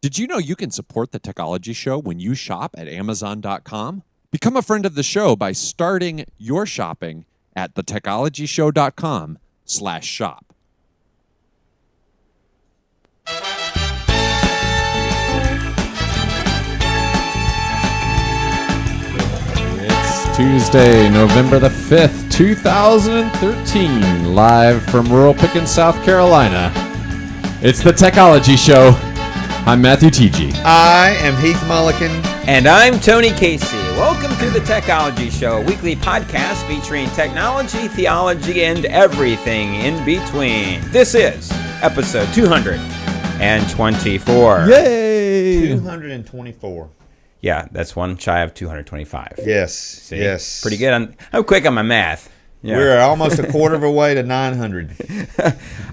Did you know you can support the Technology Show when you shop at Amazon.com? Become a friend of the show by starting your shopping at thetechnologyshow.com/shop. It's Tuesday, November the 5th, 2013, live from rural Pickens, South Carolina. It's the Technology Show. I'm Matthew T.G. I am Heath Mullican. And I'm Tony Casey. Welcome to the Technology Show, a weekly podcast featuring technology, theology, and everything in between. This is episode 224. Yay! 224. Yeah, that's one shy of 225. Yes, See? yes. Pretty good. I'm quick on my math. Yeah. We're almost a quarter of a way to 900.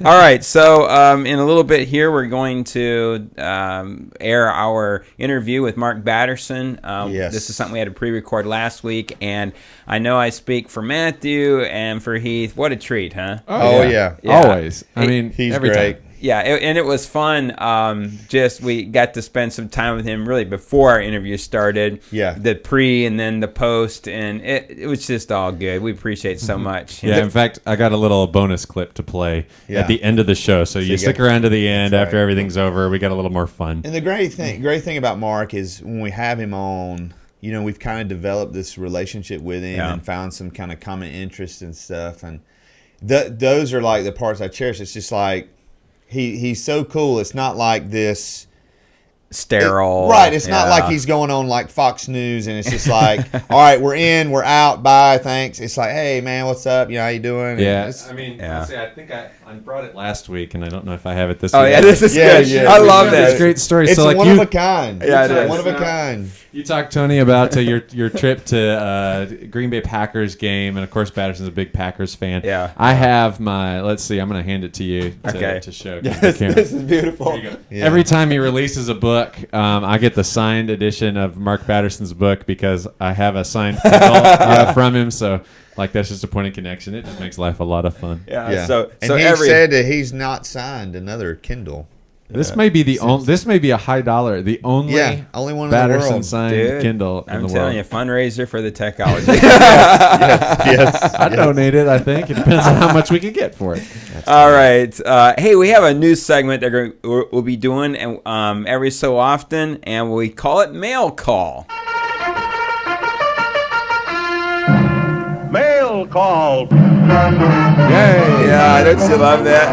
All right, so in a little bit here, we're going to air our interview with Mark Batterson. Yes. This is something we had to pre-record last week, and I know I speak for Matthew and for Heath. What a treat, huh? Oh, yeah. Always. I mean, He's every great. time. Yeah, and it was fun. We got to spend some time with him really before our interview started. Yeah. The pre and then the post, and it was just all good. We appreciate it so much. Yeah, in fact, I got a little bonus clip to play at the end of the show. So you stick around to the end after everything's over. We got a little more fun. And the great thing about Mark is when we have him on, you know, we've kind of developed this relationship with him and found some kind of common interest and stuff. And those are like the parts I cherish. It's just like, he's so cool. It's not like this sterile. Right. It's not like he's going on like Fox News and it's just like, all right, we're in, we're out, bye, thanks. It's like, hey, man, what's up? You know, how you doing? Yeah. I mean, honestly, I think I brought it last week, and I don't know if I have it this week. Oh, yeah, this is good. Yeah. I love this. It's a great story. It's so, like, one of a kind. Yeah, it is. One of a kind. You talked, Tony, about your trip to Green Bay Packers game, and of course, Batterson's a big Packers fan. Yeah. I have my. Let's see. I'm going to hand it to you to show. This is beautiful. There you go. Yeah. Every time he releases a book, I get the signed edition of Mark Batterson's book because I have a signed Kindle from him. So, like, that's just a point of connection. It just makes life a lot of fun. Yeah. And he said that he's not signed another Kindle. This may be the only. This may be a high dollar. The only only one in the Batterson world. signed Kindle in the world. I'm telling you, fundraiser for the Technology. Yes. I'd donate it. I think it depends on how much we can get for it. All right. Hey, we have a new segment that we'll be doing every so often, and we call it Mail Call. Mail call. Yay! Yeah, don't you love that?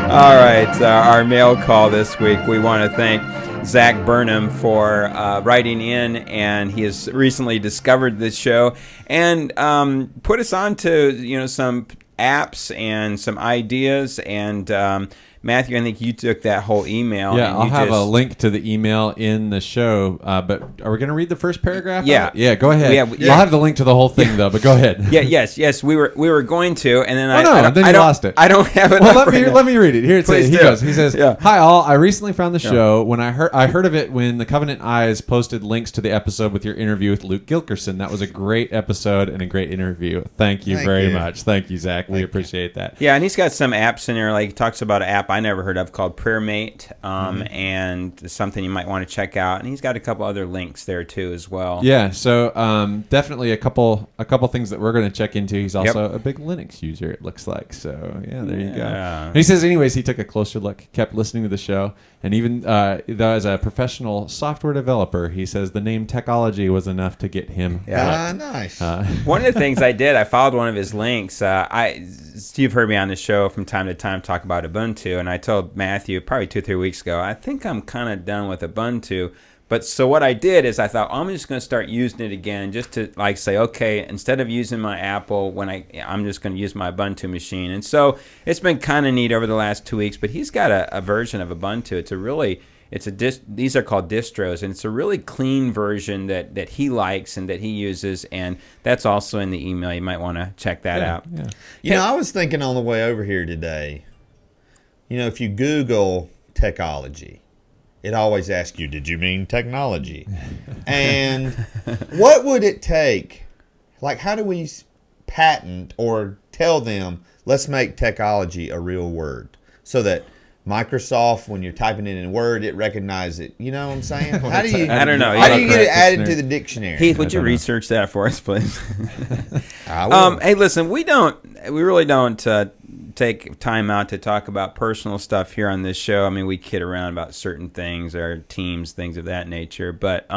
All right, our mail call this week. We want to thank Zach Burnham for writing in, and he has recently discovered this show and put us on to some apps and some ideas. And Matthew, I think you took that whole email. Yeah, and I'll have a link to the email in the show. But are we going to read the first paragraph? Yeah. Yeah, go ahead. Yeah. I'll have the link to the whole thing, though, but go ahead. Yes. We were going to, and then then you lost it. I don't have it. Well, let me read it. Here it says. Please He do. goes. He says, Yeah. "Hi all. I recently found the show when I heard of it when the Covenant Eyes posted links to the episode with your interview with Luke Gilkerson. That was a great episode and a great interview. Thank you very much. Thank you, Zach. We appreciate that. Yeah, and he's got some apps in there. Like he talks about an app I never heard of called PrayerMate, and something you might want to check out. And he's got a couple other links there too as well. Yeah, so definitely a couple things that we're going to check into. He's also a big Linux user, it looks like. So yeah, there you go. And he says, anyways, he took a closer look, kept listening to the show, and even though as a professional software developer, he says the name Technology was enough to get him. Yeah, nice. One of the things I did, I followed one of his links. You've heard me on the show from time to time talk about Ubuntu, and I told Matthew probably 2 or 3 weeks ago, I think I'm kind of done with Ubuntu. But so what I did is I thought, I'm just going to start using it again, just to like say, okay, instead of using my Apple, I'm just going to use my Ubuntu machine. And so it's been kind of neat over the last 2 weeks. But he's got a version of Ubuntu. These are called distros, and it's a really clean version that he likes and that he uses, and that's also in the email. You might want to check that out. Yeah. You know, I was thinking on the way over here today, you know, if you Google Technology, it always asks you, did you mean technology? And what would it take? Like, how do we patent or tell them, let's make technology a real word so that Microsoft, when you're typing it in Word, it recognizes it. You know what I'm saying? How do you? I don't know. How do you get it added to the dictionary? Heath, would you research that for us, please? I will. Hey, listen, we really don't take time out to talk about personal stuff here on this show. I mean, we kid around about certain things, our teams, things of that nature. But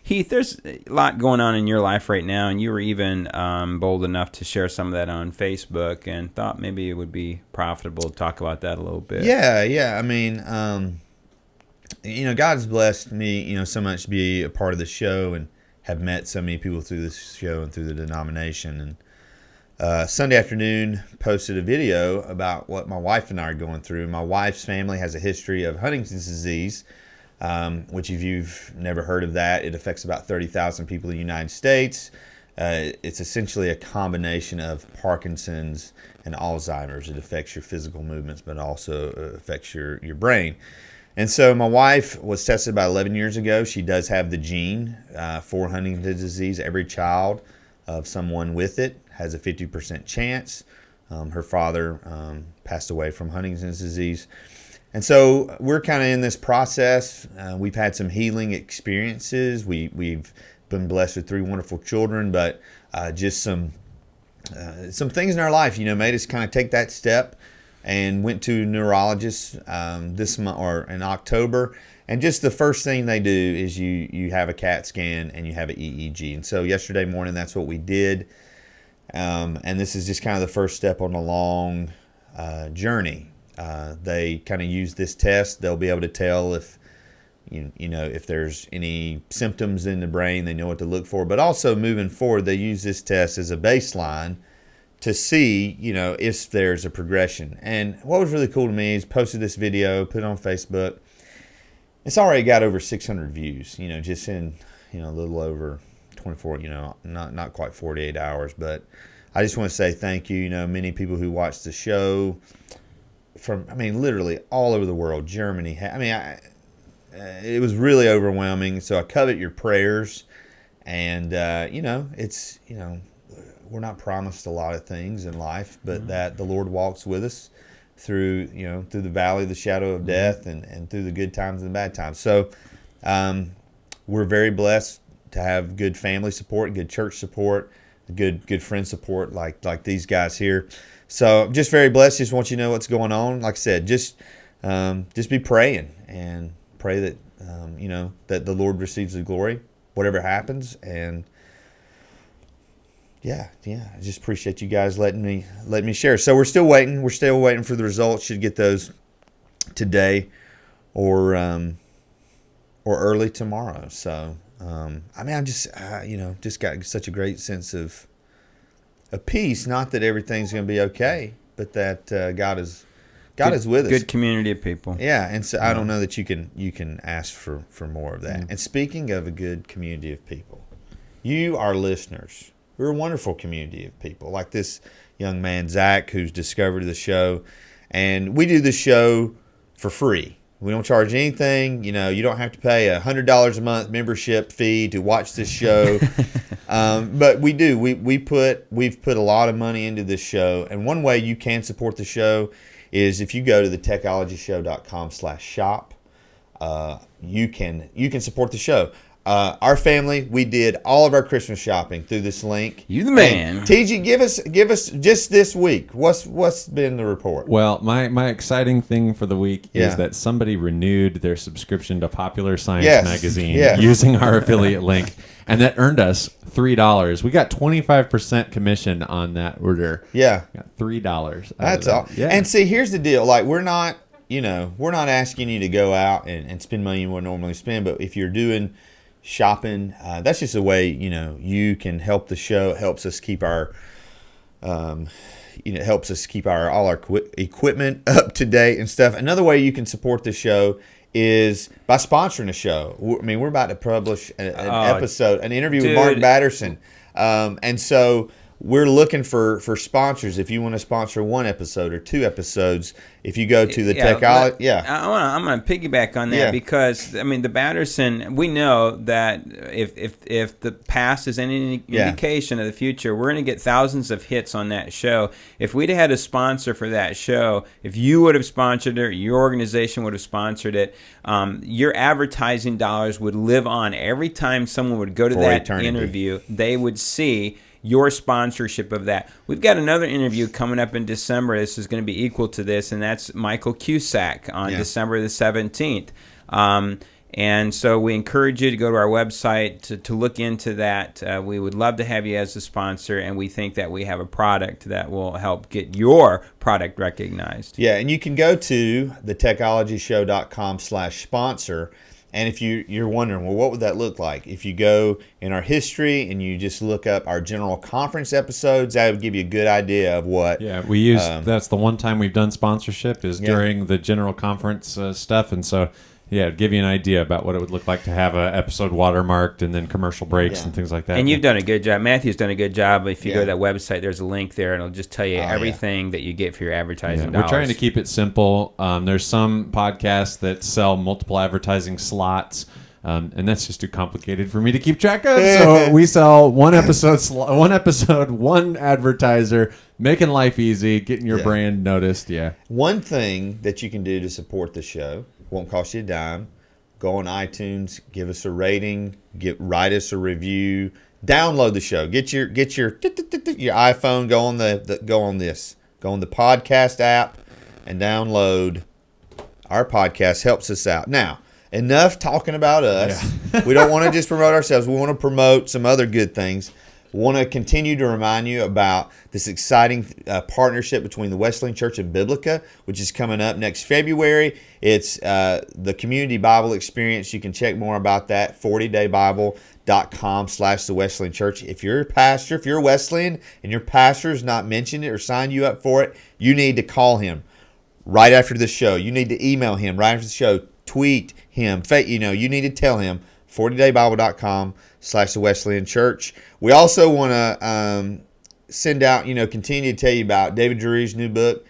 Heath, there's a lot going on in your life right now, and you were even bold enough to share some of that on Facebook, and thought maybe it would be profitable to talk about that a little bit. Yeah. I mean, God's blessed me, so much to be a part of the show and have met so many people through this show and through the denomination. And Sunday afternoon, posted a video about what my wife and I are going through. My wife's family has a history of Huntington's disease, which if you've never heard of that, it affects about 30,000 people in the United States. It's essentially a combination of Parkinson's and Alzheimer's. It affects your physical movements, but also affects your brain. And so my wife was tested about 11 years ago. She does have the gene for Huntington's disease. Every child of someone with it has a 50% chance. Her father passed away from Huntington's disease. And so we're kind of in this process. We've had some healing experiences. We've been blessed with 3 wonderful children, but just some things in our life, made us kind of take that step, and went to neurologists this month or in October. And just the first thing they do is you have a CAT scan and you have an EEG. And so yesterday morning, that's what we did. And this is just kind of the first step on a long journey. They kind of use this test. They'll be able to tell if if there's any symptoms in the brain. They know what to look for. But also moving forward, they use this test as a baseline to see if there's a progression. And what was really cool to me is posted this video, put it on Facebook. It's already got over 600 views. Just in a little over 24. Not quite 48 hours. But I just want to say thank you. Many people who watched the show from, literally all over the world. Germany. It was really overwhelming. So I covet your prayers. And, we're not promised a lot of things in life, but that the Lord walks with us through the valley of the shadow of death and through the good times and the bad times. So we're very blessed to have good family support, good church support, good friend support like these guys here. So just very blessed. Just want you to know what's going on. Like I said, just be praying and pray that that the Lord receives the glory, whatever happens. And yeah, I just appreciate you guys letting me share. So we're still waiting. We're still waiting for the results. Should get those today or early tomorrow. So I'm just got such a great sense of peace. Not that everything's going to be okay, but that God is with us. Good community of people. Yeah, and so I don't know that you can ask for more of that. And speaking of a good community of people, you, our listeners, we're a wonderful community of people. Like this young man, Zach, who's discovered the show. And we do the show for free. We don't charge anything. You don't have to pay $100 a month membership fee to watch this show. But we do. We've put a lot of money into this show. And one way you can support the show is if you go to thetechnologyshow.com/shop. You can support the show. Our family, we did all of our Christmas shopping through this link. You the man. And TG, give us just this week. What's been the report? Well, my exciting thing for the week is that somebody renewed their subscription to Popular Science magazine using our affiliate link, and that earned us $3. We got 25% commission on that order. Yeah, got $3. That's all. Yeah. And see, here's the deal. Like we're not asking you to go out and spend money you would normally spend, but if you're doing shopping, that's just a way you can help the show. It helps us keep our all our equipment up to date and stuff. Another way you can support the show is by sponsoring a show. We're about to publish an episode, an interview with Mark Batterson, and so we're looking for sponsors. If you want to sponsor 1 episode or 2 episodes, if you go to the Techology, I'm going to piggyback on that because I mean the Batterson. We know that if the past is any indication of the future, we're going to get thousands of hits on that show. If we'd had a sponsor for that show, if you would have sponsored it, or your organization would have sponsored it, your advertising dollars would live on. Every time someone would go to that interview, they would see your sponsorship of that. We've got another interview coming up in December. This is going to be equal to this, and that's Michael Cusack on December the 17th. And so we encourage you to go to our website to look into that. We would love to have you as a sponsor, and we think that we have a product that will help get your product recognized. Yeah, and you can go to thetechnologyshow.com/sponsor. And if you're wondering, well, what would that look like? If you go in our history and you just look up our general conference episodes, that would give you a good idea of what. Yeah, we use, that's the one time we've done sponsorship is during the general conference stuff. And so, it'd give you an idea about what it would look like to have an episode watermarked and then commercial breaks and things like that. And you've done a good job. Matthew's done a good job. If you go to that website, there's a link there, and it'll just tell you everything that you get for your advertising dollars. We're trying to keep it simple. There's some podcasts that sell multiple advertising slots, and that's just too complicated for me to keep track of. So we sell one episode, one advertiser, making life easy, getting your brand noticed. Yeah. One thing that you can do to support the show, won't cost you a dime. Go on iTunes, give us a rating, write us a review, download the show. Get your iPhone, go on the podcast app and download our podcast. Helps us out. Now, enough talking about us. Yeah. We don't want to just promote ourselves. We want to promote some other good things. We want to continue to remind you about this exciting partnership between the Wesleyan Church and Biblica, which is coming up next February. It's the Community Bible Experience. You can check more about that, 40daybible.com/the Wesleyan Church. If you're a pastor, if you're a Wesleyan, and your pastor has not mentioned it or signed you up for it, you need to call him right after the show. You need to email him right after the show, tweet him. You need to tell him, 40daybible.com/the Wesleyan Church. We also want to send out, continue to tell you about David Drewry's new book,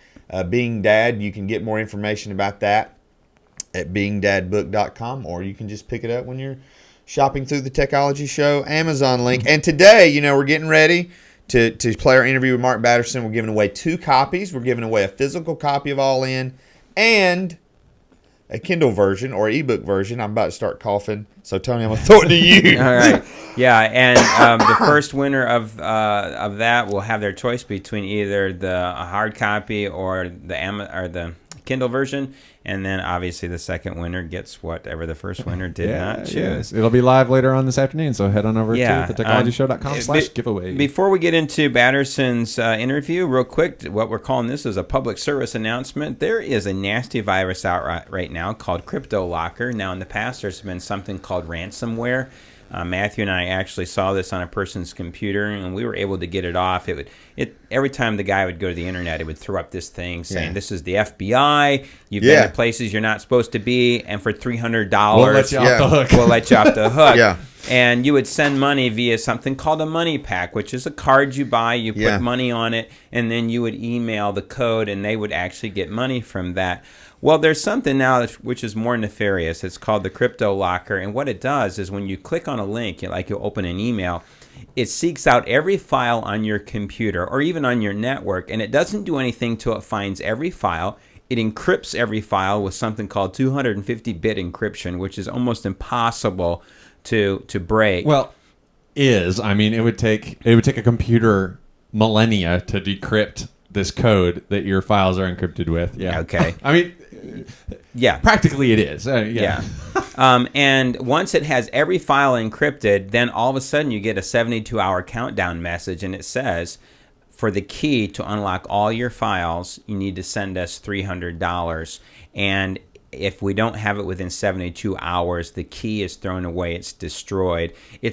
Being Dad. You can get more information about that at beingdadbook.com, or you can just pick it up when you're shopping through the Techology Show Amazon link. And today, we're getting ready to play our interview with Mark Batterson. We're giving away 2 copies. We're giving away a physical copy of All In and a Kindle version or ebook version. I'm about to start coughing, so Tony, I'm gonna throw it to you. All right, and the first winner of that will have their choice between either the hard copy or the Kindle version, and then obviously the second winner gets whatever the first winner did not choose. It'll be live later on this afternoon, so head on over to thetechnologyshow.com/giveaway. Before we get into Batterson's interview, real quick, what we're calling this is a public service announcement. There is a nasty virus out right now called Cryptolocker. Now, in the past, there's been something called ransomware. Matthew and I actually saw this on a person's computer, and we were able to get it off. Every time the guy would go to the internet, it would throw up this thing saying, "This is the FBI. You've been to places you're not supposed to be, and for $300, we'll let you off the hook." We'll let you off the hook. And you would send money via something called a money pack, which is a card you buy. You put money on it, and then you would email the code, and they would actually get money from that. Well, there's something now which is more nefarious. It's called the Cryptolocker, and what it does is when you click on a link, like you'll open an email, it seeks out every file on your computer or even on your network, and it doesn't do anything till it finds every file. It encrypts every file with something called 250-bit encryption, which is almost impossible to break. Well, it would take a computer millennia to decrypt this code that your files are encrypted with. Yeah. Okay. Practically it is. And once it has every file encrypted, then all of a sudden you get a 72-hour countdown message, and it says, for the key to unlock all your files, you need to send us $300. And if we don't have it within 72 hours, the key is thrown away. It's destroyed. We're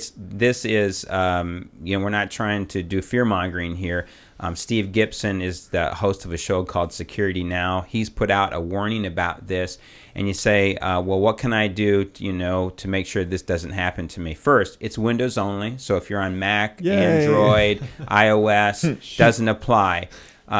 not trying to do fear mongering here, Steve Gibson is the host of a show called Security Now. He's put out a warning about this. And you say, well, what can I do, to make sure this doesn't happen to me? First, it's Windows only. So if you're on Mac, Yay. Android, iOS, doesn't apply.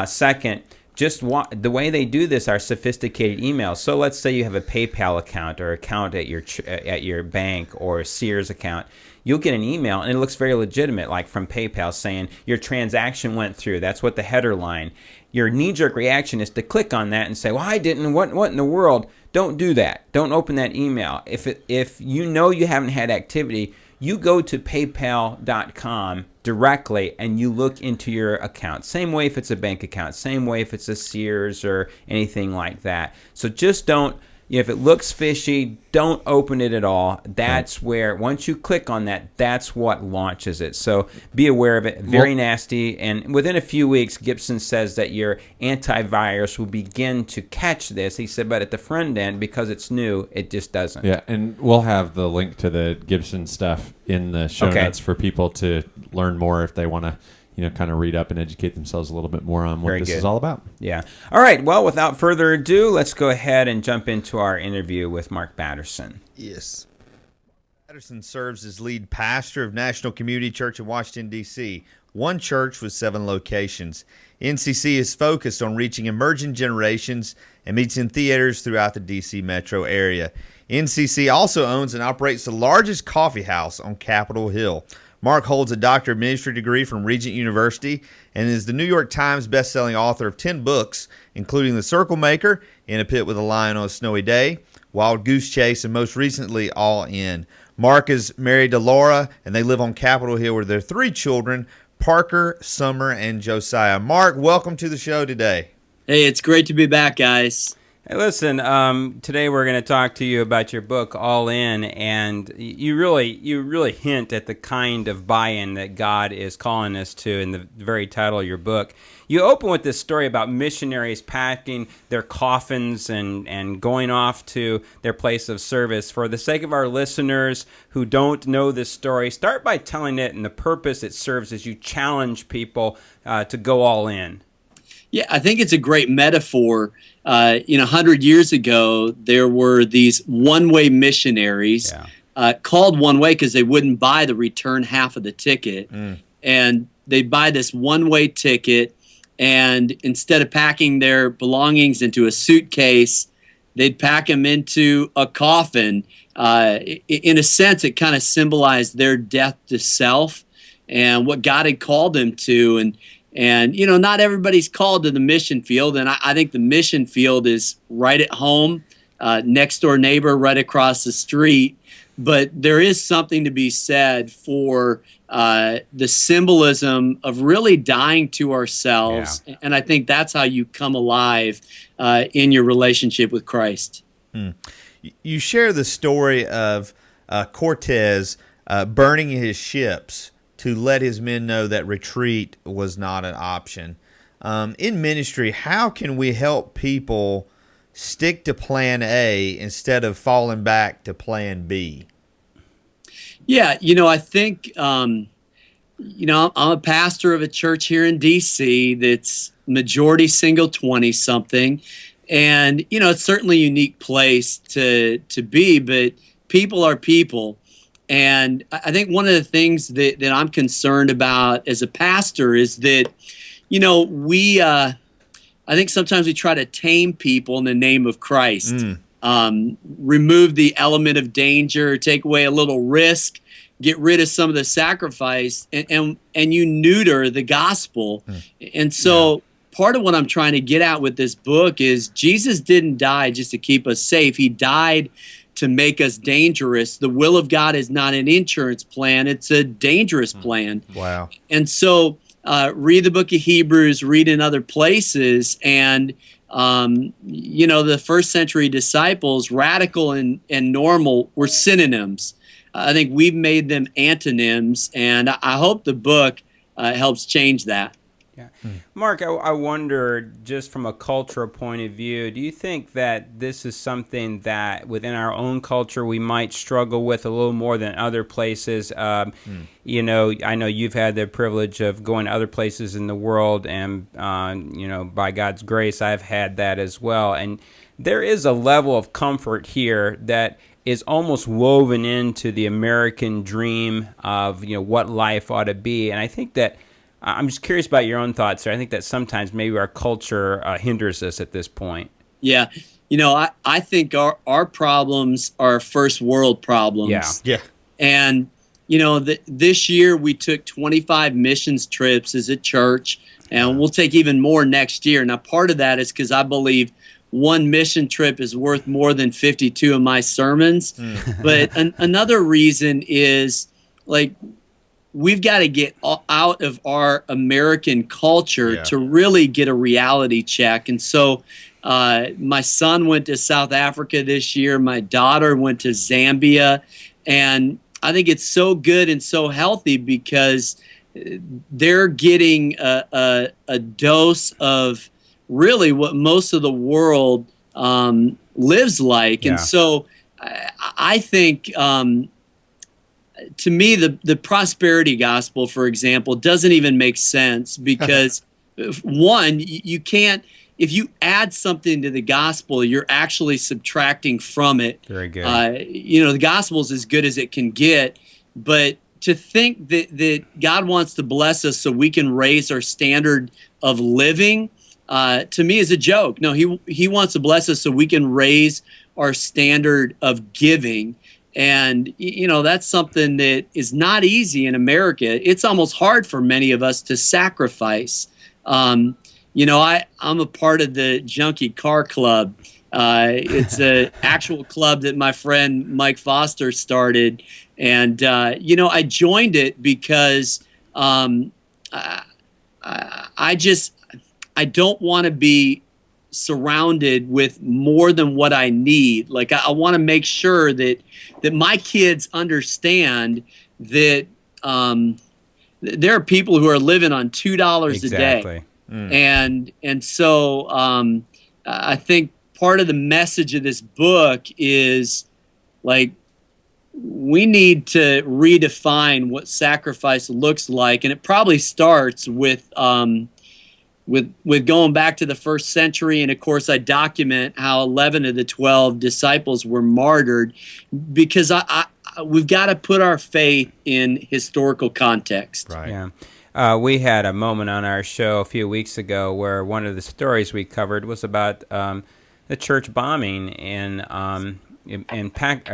Second, the way they do this are sophisticated emails. So let's say you have a PayPal account or account at your bank or a Sears account. You'll get an email, and it looks very legitimate, like from PayPal saying your transaction went through. That's what the header line. Your knee-jerk reaction is to click on that and say, well, I didn't. What in the world? Don't do that. Don't open that email. If you know you haven't had activity, you go to paypal.com directly and you look into your account. Same way if it's a bank account. Same way if it's a Sears or anything like that. So just don't. If it looks fishy, don't open it at all. That's where, once you click on that, that's what launches it. So be aware of it. Very nasty. And within a few weeks, Gibson says that your antivirus will begin to catch this. He said, but at the front end, because it's new, it just doesn't. Yeah, and we'll have the link to the Gibson stuff in the show notes for people to learn more if they want to kind of read up and educate themselves a little bit more on what this is all about. Yeah. All right. Well, without further ado, let's go ahead and jump into our interview with Mark Batterson. Yes. Batterson serves as lead pastor of National Community Church in Washington, D.C., one church with 7 locations. NCC is focused on reaching emerging generations and meets in theaters throughout the D.C. metro area. NCC also owns and operates the largest coffee house on Capitol Hill. Mark holds a Doctor of Ministry degree from Regent University and is the New York Times bestselling author of 10 books, including The Circle Maker, In a Pit with a Lion on a Snowy Day, Wild Goose Chase, and most recently, All In. Mark is married to Laura, and they live on Capitol Hill with their 3 children, Parker, Summer, and Josiah. Mark, welcome to the show today. Hey, it's great to be back, guys. Hey, listen, today we're going to talk to you about your book, All In, and you really hint at the kind of buy-in that God is calling us to in the very title of your book. You open with this story about missionaries packing their coffins and going off to their place of service. For the sake of our listeners who don't know this story, start by telling it and the purpose it serves as you challenge people to go all in. Yeah, I think it's a great metaphor. 100 years ago, there were these one-way missionaries called one-way because they wouldn't buy the return half of the ticket. And they'd buy this one-way ticket, and instead of packing their belongings into a suitcase, they'd pack them into a coffin. In a sense, it kind of symbolized their death to self and what God had called them to. And not everybody's called to the mission field, and I think the mission field is right at home, next door neighbor, right across the street. But there is something to be said for the symbolism of really dying to ourselves, and I think that's how you come alive in your relationship with Christ. You share the story of Cortez burning his ships to let his men know that retreat was not an option. In ministry, how can we help people stick to plan A instead of falling back to plan B? Yeah, I think, I'm a pastor of a church here in D.C. that's majority single 20-something. And, it's certainly a unique place to be, but people are people. And I think one of the things that I'm concerned about as a pastor is that, I think sometimes we try to tame people in the name of Christ, remove the element of danger, take away a little risk, get rid of some of the sacrifice, and you neuter the gospel. And so part of what I'm trying to get at with this book is Jesus didn't die just to keep us safe. He died to make us dangerous. The will of God is not an insurance plan. It's a dangerous plan. Wow. And so read the book of Hebrews, read in other places, and the first century disciples, radical and normal, were synonyms. I think we've made them antonyms, and I hope the book helps change that. Yeah. Mark, I wonder, just from a cultural point of view, do you think that this is something that within our own culture we might struggle with a little more than other places? You know, I know you've had the privilege of going to other places in the world, and, you know, by God's grace, I've had that as well. And there is a level of comfort here that is almost woven into the American dream of, you know, what life ought to be. And I think that I'm just curious about your own thoughts there. I think that sometimes maybe our culture hinders us at this point. Yeah. You know, I think our problems are first world problems. Yeah. And, you know, this year we took 25 missions trips as a church, and we'll take even more next year. Now, part of that is because I believe one mission trip is worth more than 52 of my sermons. But another reason is, like, we've got to get out of our American culture to really get a reality check. And so my son went to South Africa this year. My daughter went to Zambia. And I think it's so good and so healthy because they're getting a dose of really what most of the world lives like. Yeah. And so I think... to me, the prosperity gospel, for example, doesn't even make sense because, one, you can't, if you add something to the gospel, you're actually subtracting from it. Very good. You know, the gospel is as good as it can get, but to think that God wants to bless us so we can raise our standard of living, to me is a joke. No, he wants to bless us so we can raise our standard of giving. And, you know, that's something that is not easy in America. It's almost hard for many of us to sacrifice. You know, I'm a part of the Junkie Car Club. It's an actual club that my friend Mike Foster started. And, you know, I joined it because I don't want to be surrounded with more than what I need. Like, I want to make sure that my kids understand that there are people who are living on $2 a day. And so I think part of the message of this book is, like, we need to redefine what sacrifice looks like, and it probably starts with going back to the first century. And of course, I document how 11 of the 12 disciples were martyred because we've got to put our faith in historical context. Right. Yeah. We had a moment on our show a few weeks ago where one of the stories we covered was about the church bombing in I think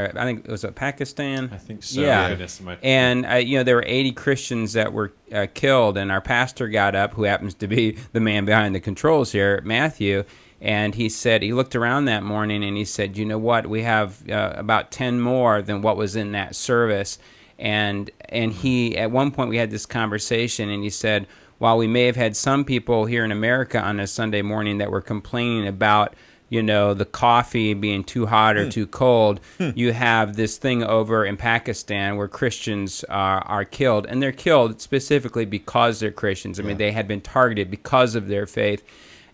it was Pakistan. I think so. Yeah. And you know, there were 80 Christians that were killed, and our pastor got up, who happens to be the man behind the controls here, Matthew, and he said, he looked around that morning and he said, you know what, we have about 10 more than what was in that service. And he, at one point we had this conversation, and he said, while we may have had some people here in America on a Sunday morning that were complaining about, you know, the coffee being too hot or too cold, you have this thing over in Pakistan where Christians are killed, and they're killed specifically because they're Christians. I mean, they had been targeted because of their faith.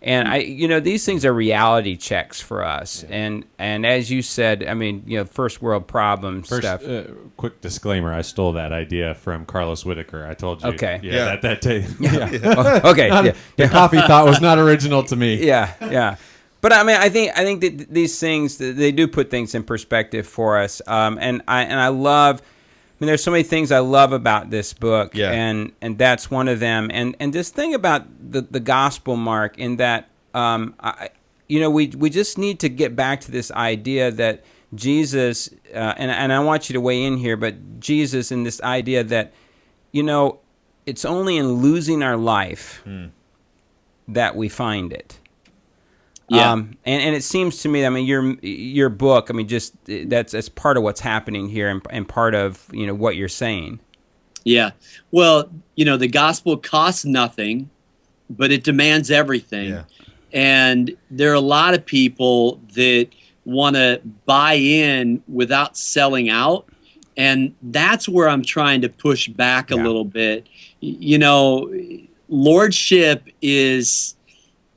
And you know, these things are reality checks for us. And as you said, I mean, you know, first world problem stuff. Quick disclaimer: I stole that idea from Carlos Whitaker. I told you. Okay. Yeah. That day. Okay. The coffee thought was not original to me. Yeah. But I mean, I think that these things, they do put things in perspective for us. And I love. I mean, there's so many things I love about this book, and that's one of them. And this thing about the gospel, Mark, in that, you know, we just need to get back to this idea that Jesus, and I want you to weigh in here, but Jesus and this idea that, you know, it's only in losing our life that we find it. Yeah. And it seems to me, I mean, your book, I mean, just that's part of what's happening here, and part of, you know, what you're saying. Yeah. Well, you know, the gospel costs nothing, but it demands everything. Yeah. And there are a lot of people that want to buy in without selling out. And that's where I'm trying to push back a little bit. You know, lordship is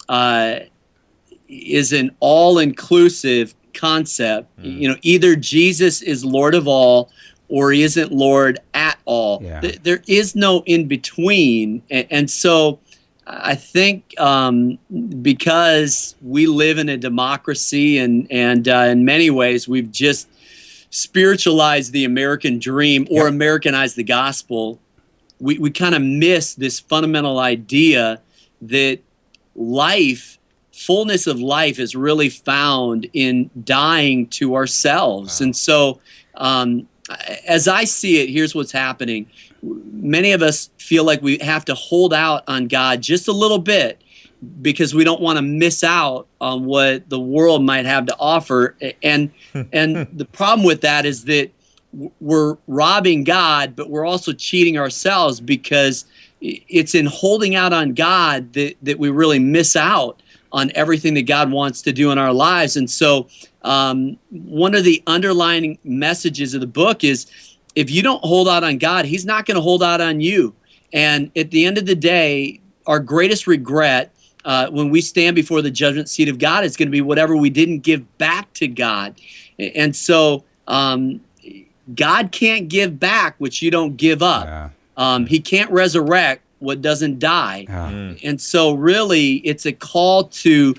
an all-inclusive concept. Either Jesus is Lord of all, or he isn't Lord at all. Yeah. There is no in between, and so I think because we live in a democracy, and in many ways we've just spiritualized the American dream or Americanized the gospel, we kind of miss this fundamental idea that fullness of life is really found in dying to ourselves. Wow. And so as I see it, here's what's happening. Many of us feel like we have to hold out on God just a little bit because we don't want to miss out on what the world might have to offer. And the problem with that is that we're robbing God, but we're also cheating ourselves, because it's in holding out on God that we really miss out on everything that God wants to do in our lives. And so one of the underlying messages of the book is, if you don't hold out on God, he's not going to hold out on you. And at the end of the day, our greatest regret when we stand before the judgment seat of God is going to be whatever we didn't give back to God. And so God can't give back what you don't give up. Yeah. He can't resurrect what doesn't die. Yeah. And so really it's a call to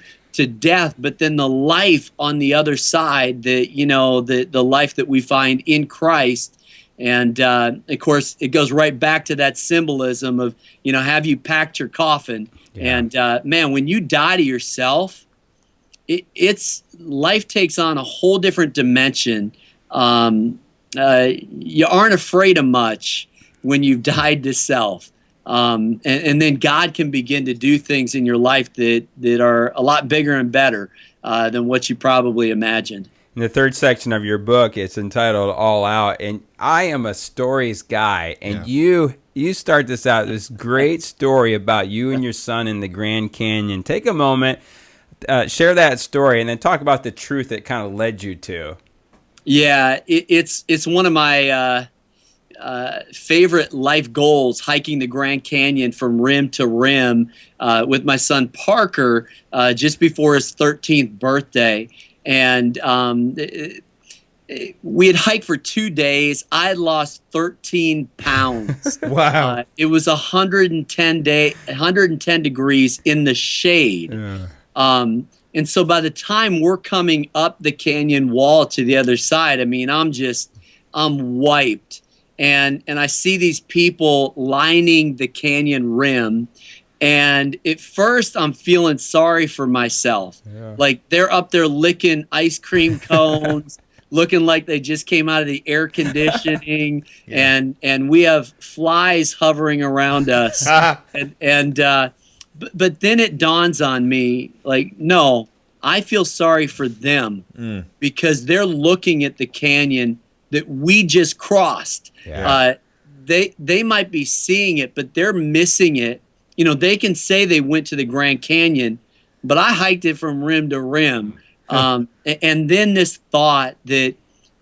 death, but then the life on the other side, the life that we find in Christ. And of course, it goes right back to that symbolism of, have you packed your coffin? Yeah. And man, when you die to yourself, it's life takes on a whole different dimension. You aren't afraid of much when you've died to self. And then God can begin to do things in your life that are a lot bigger and better than what you probably imagined. In the third section of your book, it's entitled All Out, and I am a stories guy, and you start this out, this great story about you and your son in the Grand Canyon. Take a moment, share that story, and then talk about the truth that kind of led you to. Yeah, it's one of my favorite life goals, hiking the Grand Canyon from rim to rim with my son Parker just before his 13th birthday. And we had hiked for 2 days. I had lost 13 pounds. Wow. It was 110 degrees in the shade. Yeah. And so by the time we're coming up the canyon wall to the other side, I mean, I'm wiped. And I see these people lining the canyon rim. And at first, I'm feeling sorry for myself. Yeah. Like, they're up there licking ice cream cones, looking like they just came out of the air conditioning, and we have flies hovering around us. But then it dawns on me, like, no, I feel sorry for them because they're looking at the canyon that we just crossed. Yeah. They might be seeing it, but they're missing it. They can say they went to the Grand Canyon, but I hiked it from rim to rim. And then this thought that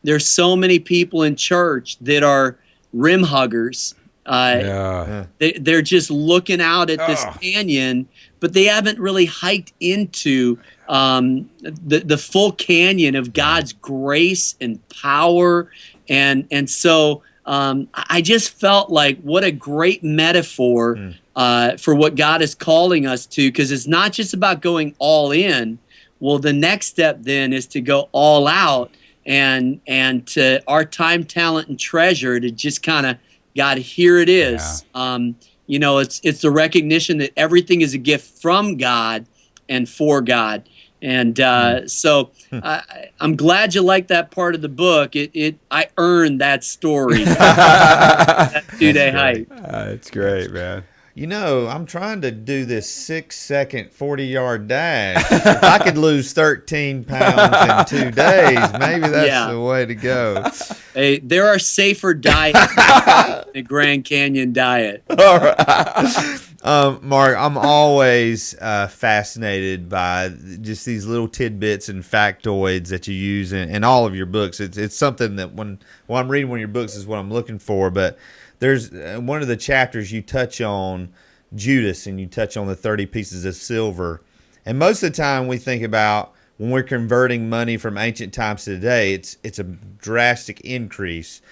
there's so many people in church that are rim huggers. They're just looking out at this canyon, but they haven't really hiked into the full canyon of God's grace and power. And so I just felt like what a great metaphor for what God is calling us to, because it's not just about going all in. Well, the next step then is to go all out, and to our time, talent, and treasure to just kind of, God, here it is. Yeah. It's the recognition that everything is a gift from God and for God. And so I'm glad you like that part of the book. I earned that story. That 2-day hike. It's great, man. I'm trying to do this 6-second 40-yard dash. If I could lose 13 pounds in 2 days, maybe that's the way to go. Hey, there are safer diets than the Grand Canyon diet. All right. Mark, I'm always fascinated by just these little tidbits and factoids that you use in all of your books. It's something that when I'm reading one of your books is what I'm looking for. But there's one of the chapters you touch on Judas, and you touch on the 30 pieces of silver. And most of the time we think about when we're converting money from ancient times to today, it's a drastic increase.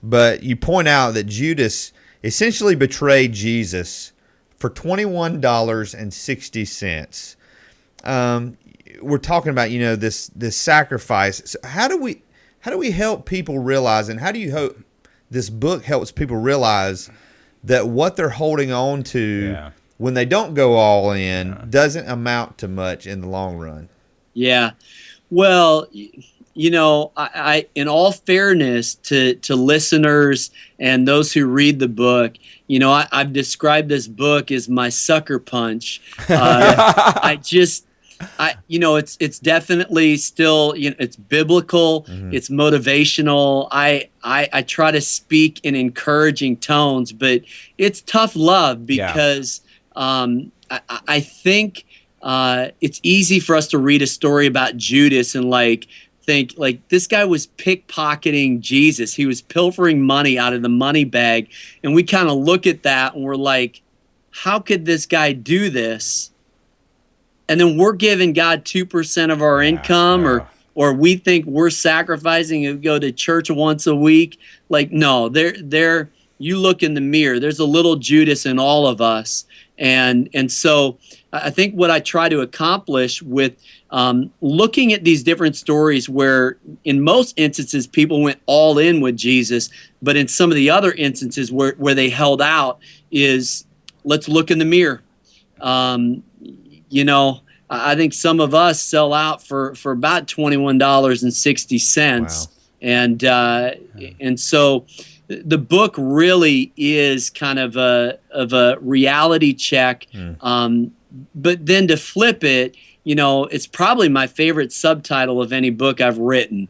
But you point out that Judas essentially betrayed Jesus for $21.60. We're talking about, this sacrifice. So how do we help people realize, and how do you hope this book helps people realize that what they're holding on to when they don't go all in doesn't amount to much in the long run? Yeah. Well, I in all fairness to listeners and those who read the book, I've described this book as my sucker punch. It's definitely still, it's biblical, it's motivational. I try to speak in encouraging tones, but it's tough love because I think it's easy for us to read a story about Judas and think this guy was pickpocketing Jesus. He was pilfering money out of the money bag. And we kind of look at that and we're like, how could this guy do this? And then we're giving God 2% of our income, or we think we're sacrificing and go to church once a week. No, you look in the mirror, there's a little Judas in all of us. And so I think what I try to accomplish with looking at these different stories where in most instances people went all in with Jesus, but in some of the other instances where they held out is let's look in the mirror. I think some of us sell out for about $21.60. Wow. And so the book really is kind of a reality check. But then to flip it, it's probably my favorite subtitle of any book I've written.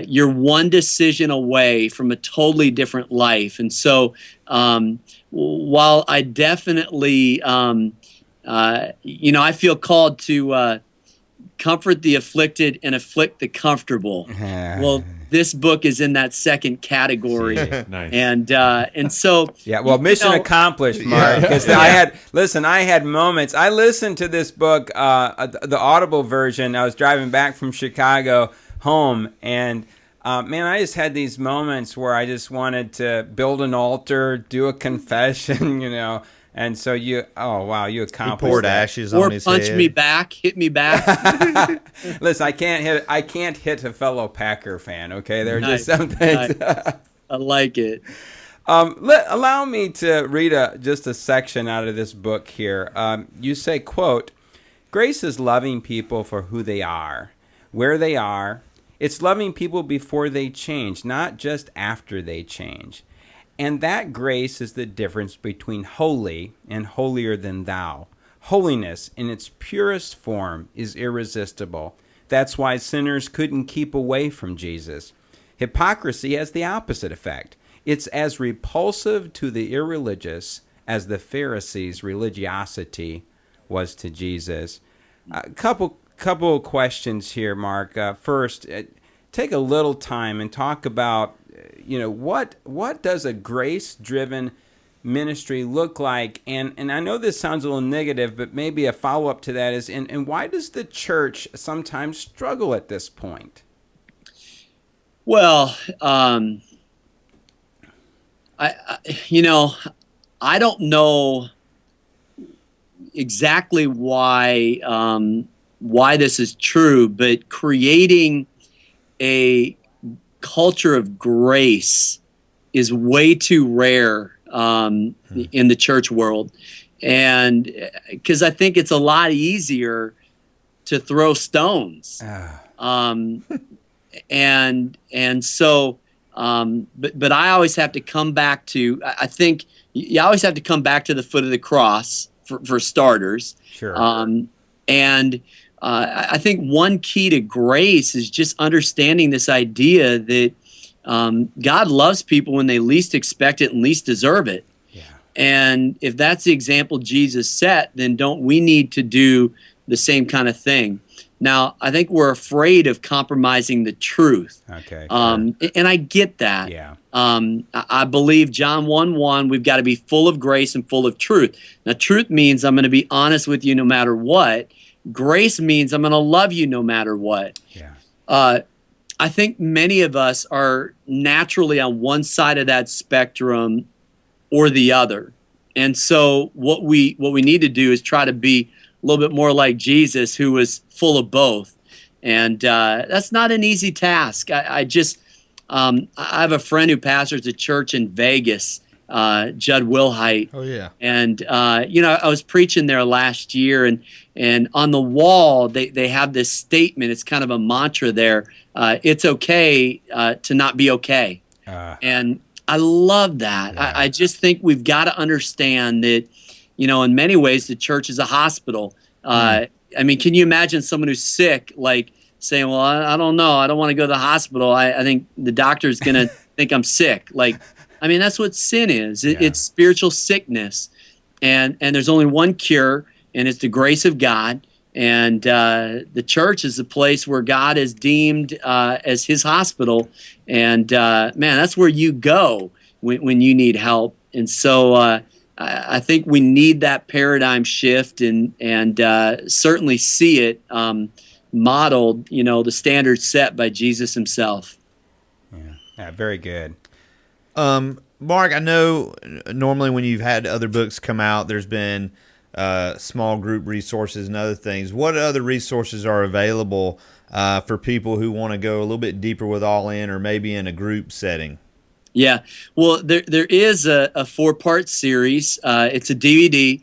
You're one decision away from a totally different life. And so while I definitely, I feel called to comfort the afflicted and afflict the comfortable. Well, this book is in that second category. Nice. And so mission accomplished, Mark. Because I had moments. I listened to this book, the Audible version. I was driving back from Chicago home, and I just had these moments where I just wanted to build an altar, do a confession, And so you accomplished. He poured ashes on his head. Or punch me back, hit me back. Listen, I can't hit a fellow Packer fan. Okay, there are just some things. I like it. Allow me to read just a section out of this book here. You say, quote, "Grace is loving people for who they are, where they are. It's loving people before they change, not just after they change. And that grace is the difference between holy and holier than thou. Holiness in its purest form is irresistible. That's why sinners couldn't keep away from Jesus. Hypocrisy has the opposite effect. It's as repulsive to the irreligious as the Pharisees' religiosity was to Jesus." A couple questions here, Mark. First, take a little time and talk about what does a grace-driven ministry look like? And I know this sounds a little negative, but maybe a follow-up to that is, and why does the church sometimes struggle at this point? Well, I don't know exactly why this is true, but creating a culture of grace is way too rare in the church world, and because I think it's a lot easier to throw stones, and so but I always have to come back to, I think you always have to come back to the foot of the cross for starters. Sure. And I think one key to grace is just understanding this idea that God loves people when they least expect it and least deserve it. Yeah. And if that's the example Jesus set, then don't we need to do the same kind of thing? Now, I think we're afraid of compromising the truth. Okay. And I get that. Yeah. I believe John 1:1, we've got to be full of grace and full of truth. Now, truth means I'm going to be honest with you no matter what. Grace means I'm going to love you no matter what. Yeah. I think many of us are naturally on one side of that spectrum or the other. And so what we need to do is try to be a little bit more like Jesus, who was full of both. And that's not an easy task. I have a friend who pastors a church in Vegas, Judd Wilhite. Oh, yeah. And, I was preaching there last year, and on the wall, they have this statement. It's kind of a mantra there. It's okay to not be okay. And I love that. Yeah. I just think we've got to understand that, in many ways, the church is a hospital. I mean, can you imagine someone who's sick, like saying, well, I don't know. I don't want to go to the hospital. I think the doctor's going to think I'm sick. Like, I mean, that's what sin is. It's spiritual sickness. And there's only one cure, and it's the grace of God. And the church is the place where God is deemed as his hospital. And, man, that's where you go when you need help. And so I think we need that paradigm shift and certainly see it modeled, the standards set by Jesus himself. Yeah, very good. Mark, I know normally when you've had other books come out, there's been small group resources and other things. What other resources are available for people who want to go a little bit deeper with All In, or maybe in a group setting? Yeah, well, there is a 4-part series. It's a DVD.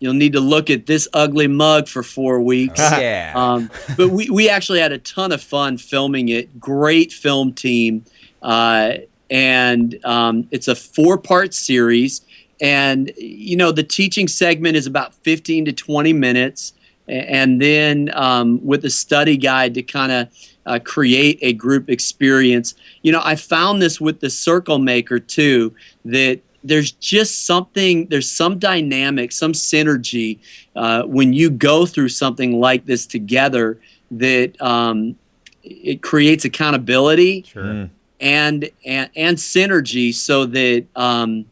You'll need to look at This Ugly Mug for 4 weeks. Yeah. But we actually had a ton of fun filming it. Great film team. And it's a 4-part series. And, the teaching segment is about 15 to 20 minutes. And then with a study guide to kind of create a group experience. I found this with the Circle Maker too, that there's some dynamic, some synergy when you go through something like this together that it creates accountability. Sure. And synergy, so that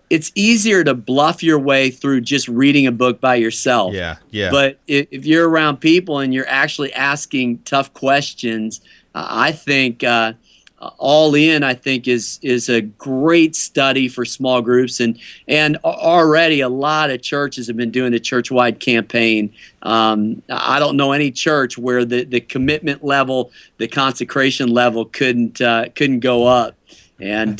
it's easier to bluff your way through just reading a book by yourself. Yeah. But if you're around people and you're actually asking tough questions, I think All In, I think, is a great study for small groups, and already a lot of churches have been doing the church-wide campaign. I don't know any church where the commitment level, the consecration level couldn't go up. And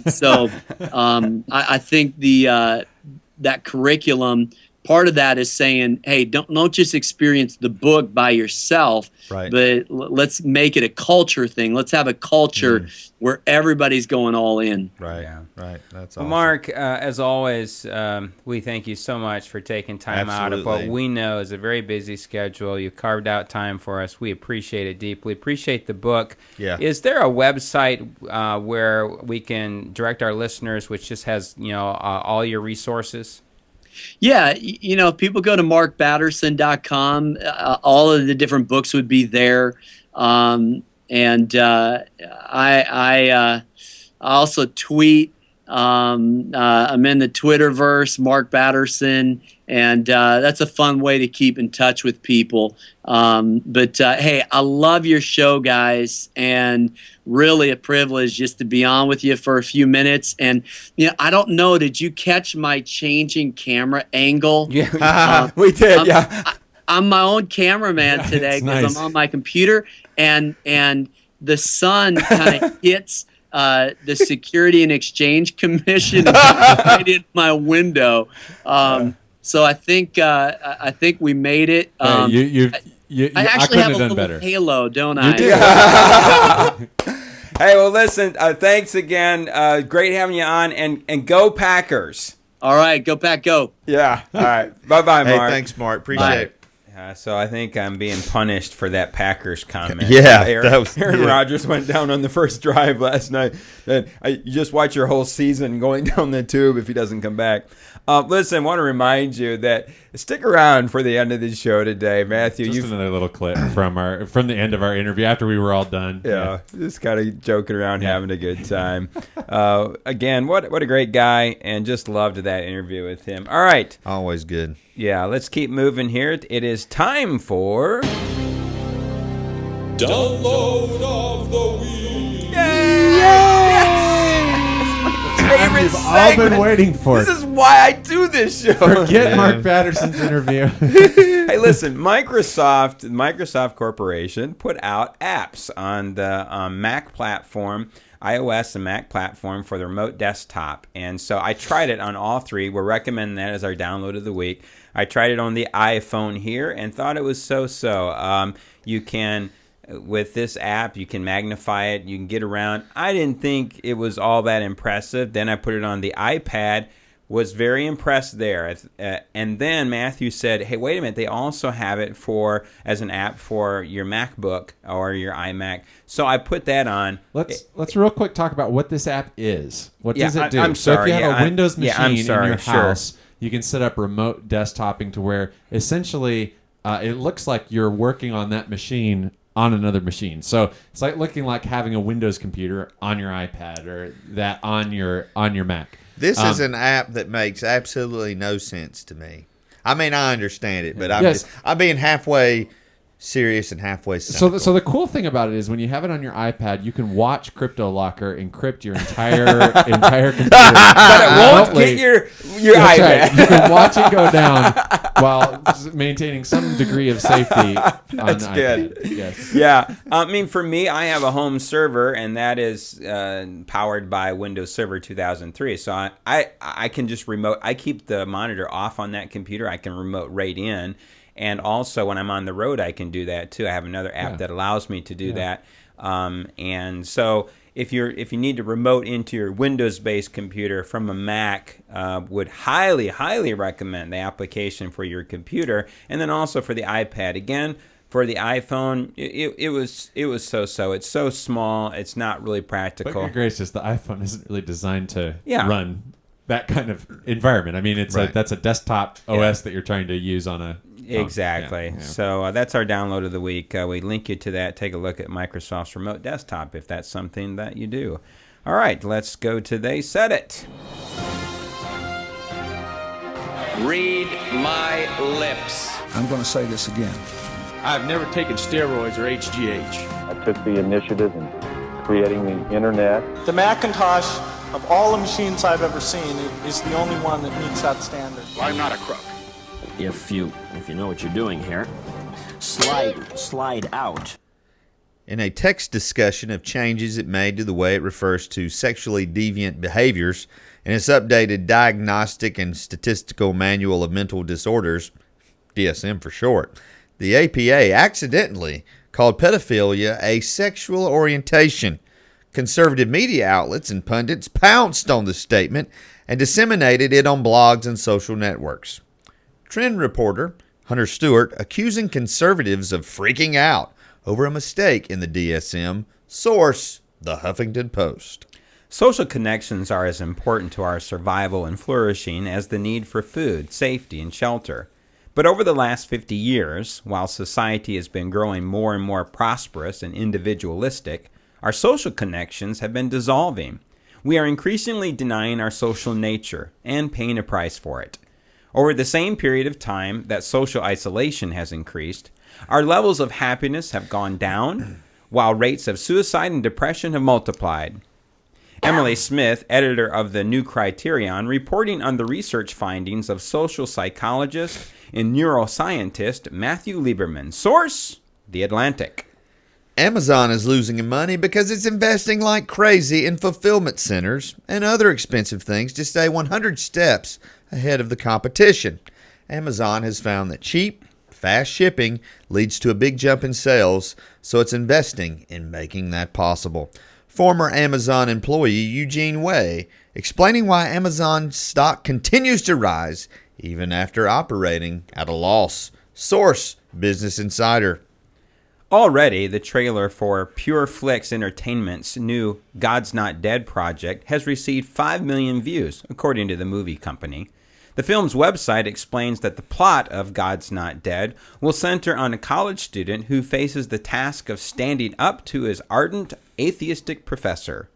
so I think that curriculum, part of that is saying, hey, don't just experience the book by yourself, right, but let's make it a culture thing. Let's have a culture where everybody's going all in. Right, yeah. Right. That's well, awesome. Mark, as always, we thank you so much for taking time out of what we know is a very busy schedule. You carved out time for us. We appreciate it deeply. Appreciate the book. Yeah. Is there a website where we can direct our listeners, which just has all your resources? Yeah, if people go to markbatterson.com, all of the different books would be there. I also tweet. I'm in the Twitterverse, Mark Batterson, and that's a fun way to keep in touch with people. Hey, I love your show, guys, and really a privilege just to be on with you for a few minutes. And I don't know, did you catch my changing camera angle? Yeah, we did. I'm my own cameraman today because I'm on my computer, and the sun kind of hits the Security and Exchange Commission right in my window. So I think we made it. I actually have a little halo, don't I? You do. Hey, well, listen. Thanks again. Great having you on, and go Packers. All right, go Pack, go. Yeah. All right. Bye, Mark. Hey, thanks, Mark. Appreciate it. So I think I'm being punished for that Packers comment. Yeah, Aaron Rodgers went down on the first drive last night. Then you just watch your whole season going down the tube if he doesn't come back. Listen, I want to remind you that stick around for the end of the show today, Matthew. Just another little clip from the end of our interview after we were all done. Yeah, just kind of joking around, having a good time. Again, what a great guy, and just loved that interview with him. All right, always good. Yeah, let's keep moving here. It is time for Download of the Week. Favorite You've all been waiting for This it. is why I do this show. Forget Mark Batterson's interview. Hey, listen, Microsoft Corporation put out apps on the Mac platform, iOS and Mac platform for the remote desktop. And so I tried it on all three. We're recommending that as our download of the week. I tried it on the iPhone here and thought it was so-so. You can, with this app, you can magnify it. You can get around. I didn't think it was all that impressive. Then I put it on the iPad. Was very impressed there. And then Matthew said, hey, wait a minute. They also have it as an app for your MacBook or your iMac. So I put that on. Let's real quick talk about what this app is. What does it do? I'm sorry. So if you have a Windows machine in your sure. house, you can set up remote desktoping to where essentially it looks like you're working on that machine on another machine. So it's looking like having a Windows computer on your iPad or that on your Mac. This is an app that makes absolutely no sense to me. I mean, I understand it, but I'm being halfway serious and halfway cynical. So the cool thing about it is when you have it on your iPad, you can watch Cryptolocker encrypt your entire computer. But it won't get your iPad. Right. You can watch it go down while maintaining some degree of safety on That's the good. iPad. Yes. Yeah. I mean, for me, I have a home server, and that is powered by Windows Server 2003. So I can just remote. I keep the monitor off on that computer. I can remote right in. And also, when I'm on the road, I can do that too. I have another app that allows me to do that. And so, if you need to remote into your Windows-based computer from a Mac, would highly recommend the application for your computer. And then also for the iPad. Again, for the iPhone, it was so. It's so small. It's not really practical. But gracious, the iPhone isn't really designed to run that kind of environment. I mean, that's a desktop OS that you're trying to use on a. Exactly. Yeah. So that's our download of the week. We link you to that. Take a look at Microsoft's remote desktop if that's something that you do. All right, let's go to They Said It. Read my lips. I'm going to say this again. I've never taken steroids or HGH. I took the initiative in creating the internet. The Macintosh, of all the machines I've ever seen, is the only one that meets that standard. Well, I'm not a crook. If you know what you're doing here, slide out. In a text discussion of changes it made to the way it refers to sexually deviant behaviors in its updated Diagnostic and Statistical Manual of Mental Disorders, DSM for short, the APA accidentally called pedophilia a sexual orientation. Conservative media outlets and pundits pounced on the statement and disseminated it on blogs and social networks. Trend reporter Hunter Stewart accusing conservatives of freaking out over a mistake in the DSM. Source, The Huffington Post. Social connections are as important to our survival and flourishing as the need for food, safety, and shelter. But over the last 50 years, while society has been growing more and more prosperous and individualistic, our social connections have been dissolving. We are increasingly denying our social nature and paying a price for it. Over the same period of time that social isolation has increased, our levels of happiness have gone down, while rates of suicide and depression have multiplied. Emily Smith, editor of the New Criterion, reporting on the research findings of social psychologist and neuroscientist Matthew Lieberman. Source, The Atlantic. Amazon is losing money because it's investing like crazy in fulfillment centers and other expensive things to stay 100 steps ahead of the competition. Amazon has found that cheap, fast shipping leads to a big jump in sales, so it's investing in making that possible. Former Amazon employee Eugene Way explaining why Amazon stock continues to rise even after operating at a loss. Source, Business Insider. Already, the trailer for Pure Flix Entertainment's new God's Not Dead project has received 5 million views, according to the movie company. The film's website explains that the plot of God's Not Dead will center on a college student who faces the task of standing up to his ardent atheistic professor.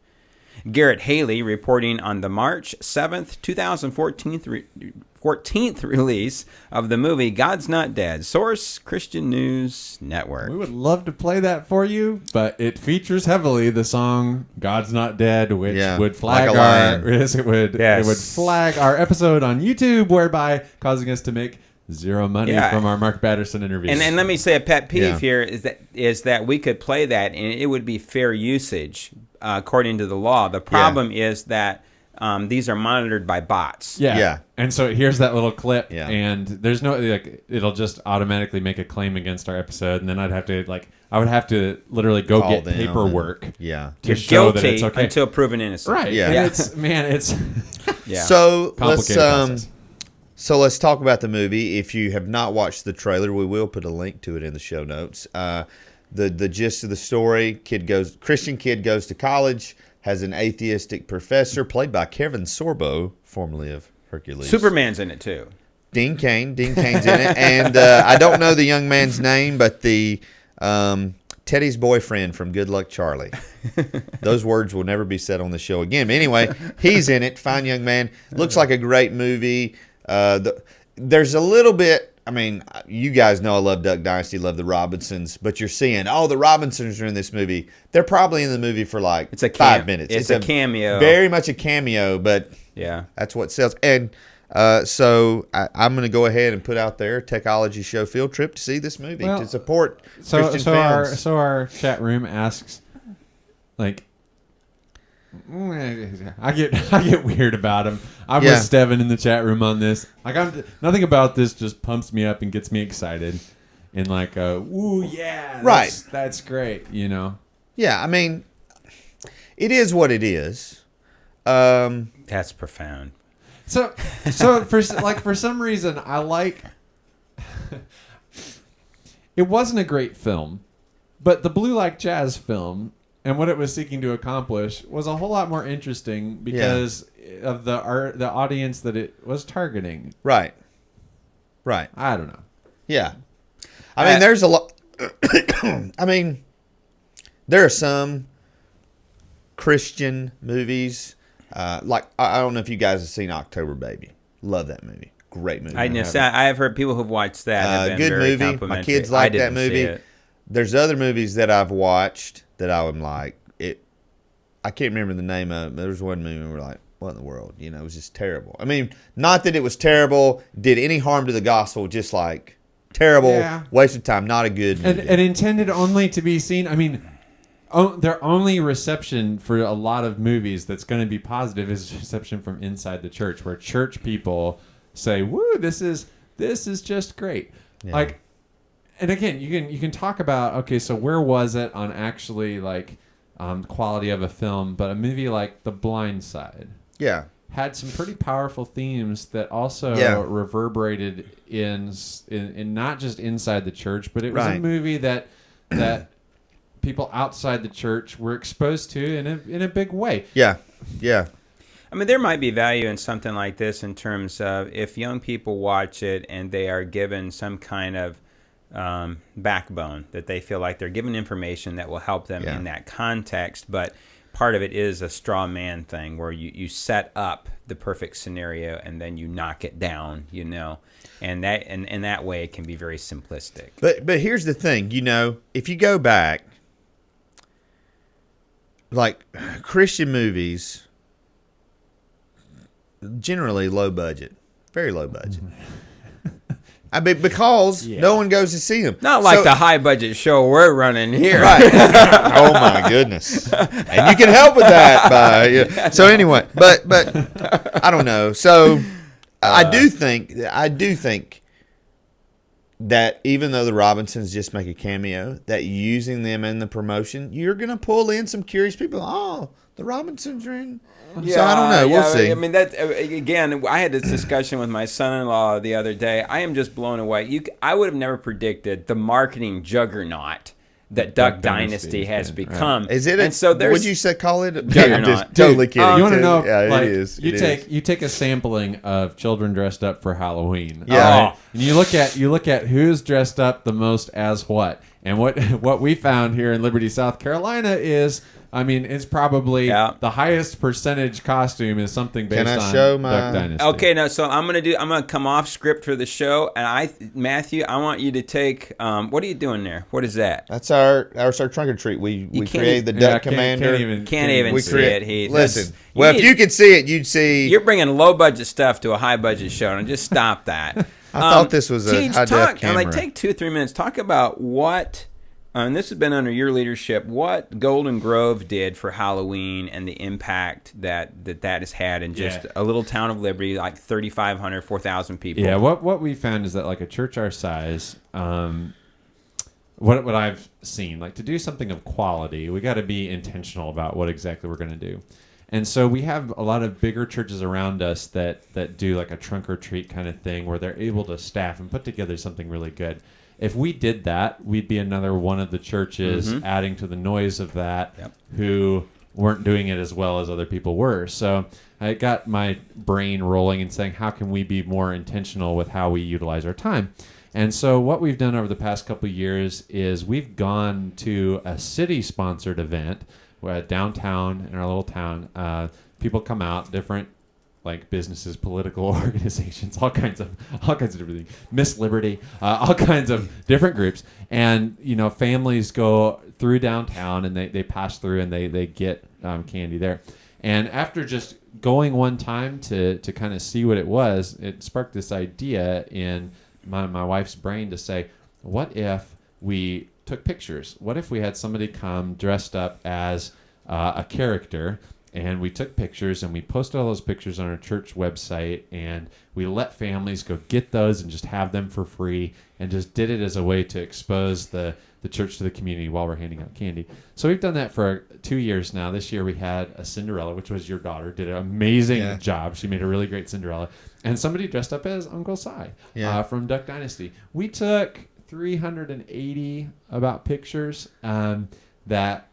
Garrett Haley reporting on the March 7th, 2014 release of the movie God's Not Dead. Source, Christian News Network. We would love to play that for you, but it features heavily the song God's Not Dead, which would flag it would flag our episode on YouTube, whereby causing us to make zero money from our Mark Batterson interviews. And let me say a pet peeve here is that we could play that and it would be fair usage according to the law. The problem is that these are monitored by bots. Yeah. And so here's that little clip, and there's no it'll just automatically make a claim against our episode, and then I would have to literally go Call get them paperwork and, to show guilty that it's okay until proven innocent. Right. Yeah. And it's So complicated process. So let's talk about the movie. If you have not watched the trailer, we will put a link to it in the show notes. The gist of the story: Christian kid goes to college, has an atheistic professor played by Kevin Sorbo, formerly of Hercules. Superman's in it too. Dean Cain's in it, and I don't know the young man's name, but the Teddy's boyfriend from Good Luck Charlie. Those words will never be said on the show again. But anyway, he's in it. Fine young man. Looks like a great movie. There's a little bit. I mean, you guys know I love Duck Dynasty, love the Robinsons, but you're seeing, the Robinsons are in this movie. They're probably in the movie for like 5 minutes. It's a cameo. Very much a cameo, but that's what sells. And so I'm going to go ahead and put out there Techology Show field trip to see this movie to support Christian fans. Our chat room asks, I get weird about him. I'm with Steven in the chat room on this. Nothing about this just pumps me up and gets me excited. And that's great, Yeah, I mean, it is what it is. That's profound. So for some reason I like. It wasn't a great film, but the Blue Like Jazz film and what it was seeking to accomplish was a whole lot more interesting because of the audience that it was targeting. Right. I don't know. Yeah. I mean, there's a lot. I mean, there are some Christian movies. I don't know if you guys have seen October Baby. Love that movie. Great movie. I have heard people who've watched that. Have been good very movie. My kids like that movie. There's other movies that I've watched that I would like. I can't remember the name of it. There was one movie where we're like, what in the world? It was just terrible. I mean, not that it was terrible, did any harm to the gospel, just like terrible, waste of time, not a good movie. And intended only to be seen. I mean, their only reception for a lot of movies that's going to be positive is reception from inside the church, where church people say, "Woo, this is just great." Yeah. And again, you can talk about, so where was it on actually quality of a film, but a movie like The Blind Side, had some pretty powerful themes that also reverberated in not just inside the church, but it was a movie that people outside the church were exposed to in a big way. Yeah. I mean, there might be value in something like this in terms of if young people watch it and they are given some kind of backbone, that they feel like they're given information that will help them in that context. But part of it is a straw man thing where you set up the perfect scenario and then you knock it down, and that way it can be very simplistic. But here's the thing, if you go back, Christian movies, generally low budget, very low budget. I mean, because no one goes to see them. Not like the high budget show we're running here. Right. Oh my goodness. And you can help with that So anyway, but I don't know. So I do think that even though the Robinsons just make a cameo, that using them in the promotion, you're going to pull in some curious people. Oh, the Robinsons are in. Yeah, so I don't know. We'll see. I mean, that again, I had this discussion with my son-in-law the other day. I am just blown away. I would have never predicted the marketing juggernaut that Duck Dynasty has become. Right. Is it? And so there's, would you say call it? Juggernaut. Just totally kidding. You want to know? Yeah, like, it is. You take a sampling of children dressed up for Halloween. Yeah. And you look at who's dressed up the most as what, and what we found here in Liberty, South Carolina is. I mean, it's probably the highest percentage costume is something based on Duck Dynasty. Okay, now so I'm gonna come off script for the show, and Matthew, I want you to take. What are you doing there? What is that? That's our trunk or treat. We created the Duck Commander. Can't even see it. Listen, if you could see it, you'd see. You're bringing low budget stuff to a high budget show, and just stop that. I thought this was a high def camera. Take 2-3 minutes. Talk about what. And this has been under your leadership. What Golden Grove did for Halloween and the impact that has had in just a little town of Liberty, like 3,500, 4,000 people. Yeah, what we found is that like a church our size, what I've seen, like to do something of quality, we got to be intentional about what exactly we're going to do. And so we have a lot of bigger churches around us that do like a trunk or treat kind of thing where they're able to staff and put together something really good. If we did that, we'd be another one of the churches adding to the noise of that who weren't doing it as well as other people were. So I got my brain rolling and saying, how can we be more intentional with how we utilize our time? And so what we've done over the past couple of years is we've gone to a city-sponsored event downtown in our little town. People come out, different like businesses, political organizations, all kinds of different things. Miss Liberty, all kinds of different groups, and families go through downtown and they pass through and they get candy there. And after just going one time to kind of see what it was, it sparked this idea in my wife's brain to say, what if we took pictures? What if we had somebody come dressed up as a character? And we took pictures and we posted all those pictures on our church website, and we let families go get those and just have them for free, and just did it as a way to expose the church to the community while we're handing out candy. So we've done that for 2 years now. This year we had a Cinderella, which was your daughter, did an amazing job. She made a really great Cinderella. And somebody dressed up as Uncle Si from Duck Dynasty. We took 380 about pictures that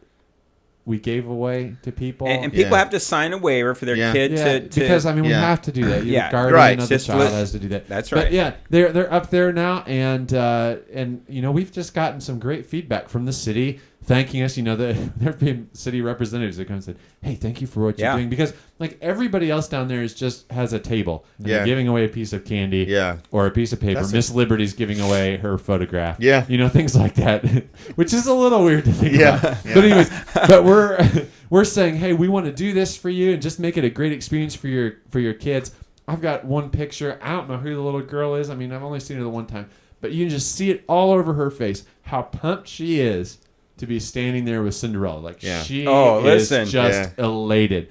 we gave away to people, and people have to sign a waiver for their kid to because we have to do that. Your guardian of the child has to do that. That's right. But they're up there now, and we've just gotten some great feedback from the city thanking us. There have been city representatives that come and said, "Hey, thank you for what you're doing," because like everybody else down there has a table, and they're giving away a piece of candy, or a piece of paper. Miss Liberty's giving away her photograph, things like that, which is a little weird to think about. But anyways, we're saying, hey, we want to do this for you and just make it a great experience for your kids. I've got one picture. I don't know who the little girl is. I mean, I've only seen her the one time, but you can just see it all over her face how pumped she is to be standing there with Cinderella. Like she is just elated.